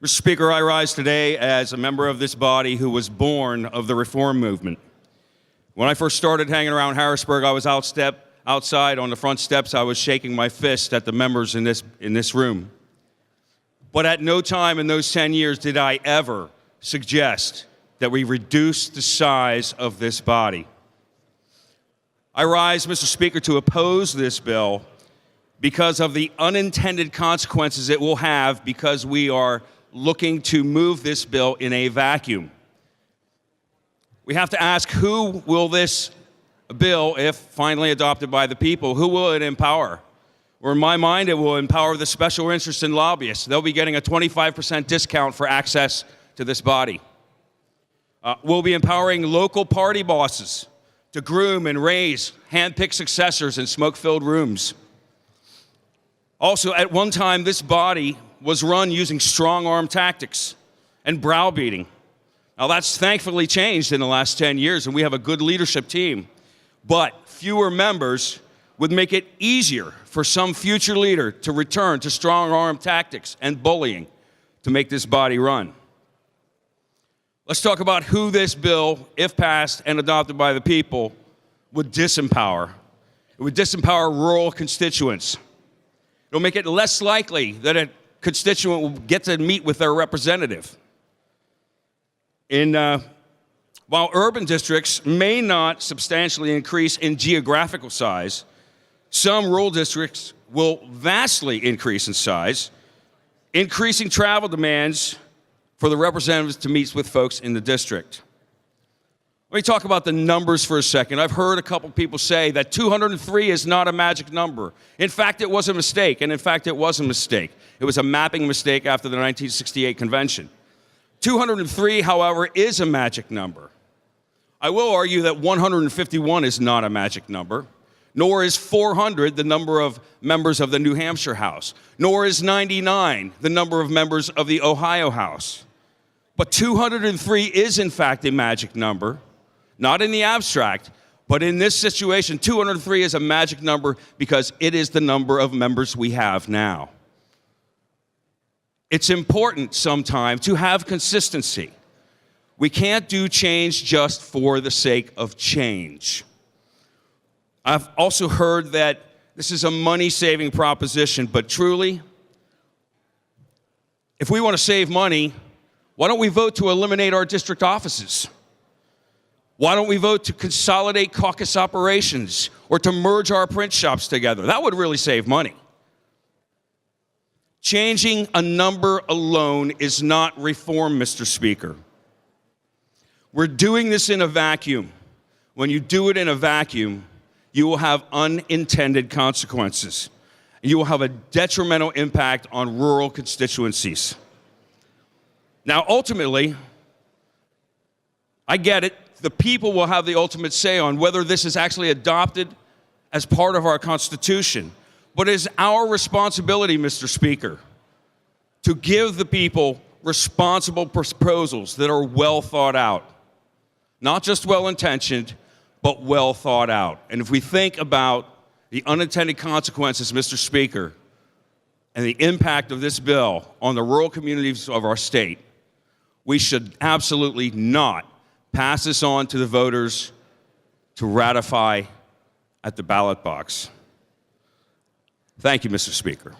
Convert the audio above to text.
Mr. Speaker, I rise today as a member of this body who was born of the reform movement. When I first started hanging around Harrisburg, I was outside on the front steps. I was shaking my fist at the members in this room. But at no time in those 10 years did I ever suggest that we reduce the size of this body. I rise, Mr. Speaker, to oppose this bill because of the unintended consequences it will have, because we are looking to move this bill in a vacuum. We have to ask, who will this bill, if finally adopted by the people, who will it empower? Or in my mind, it will empower the special interests and lobbyists. They'll be getting a 25% discount for access to this body. We'll be empowering local party bosses to groom and raise hand-picked successors in smoke-filled rooms. Also, at one time, this body was run using strong-arm tactics and browbeating. Now, that's thankfully changed in the last 10 years, and we have a good leadership team. But fewer members would make it easier for some future leader to return to strong-arm tactics and bullying to make this body run. Let's talk about who this bill, if passed and adopted by the people, would disempower. It would disempower rural constituents. It'll make it less likely that a constituent will get to meet with their representative. While urban districts may not substantially increase in geographical size, some rural districts will vastly increase in size, increasing travel demands for the representatives to meet with folks in the district. Let me talk about the numbers for a second. I've heard a couple people say that 203 is not a magic number. In fact, it was a mistake, and in fact, it was a mistake. It was a mapping mistake after the 1968 convention. 203, however, is a magic number. I will argue that 151 is not a magic number, nor is 400 the number of members of the New Hampshire House, nor is 99 the number of members of the Ohio House. But 203 is, in fact, a magic number. Not in the abstract, but in this situation, 203 is a magic number because it is the number of members we have now. It's important sometimes to have consistency. We can't do change just for the sake of change. I've also heard that this is a money-saving proposition, but truly, if we want to save money, why don't we vote to eliminate our district offices? Why don't we vote to consolidate caucus operations or to merge our print shops together? That would really save money. Changing a number alone is not reform, Mr. Speaker. We're doing this in a vacuum. When you do it in a vacuum, you will have unintended consequences. You will have a detrimental impact on rural constituencies. Now, ultimately, I get it. The people will have the ultimate say on whether this is actually adopted as part of our Constitution. But it is our responsibility, Mr. Speaker, to give the people responsible proposals that are well thought out. Not just well-intentioned, but well thought out. And if we think about the unintended consequences, Mr. Speaker, and the impact of this bill on the rural communities of our state, we should absolutely not pass this on to the voters to ratify at the ballot box. Thank you, Mr. Speaker.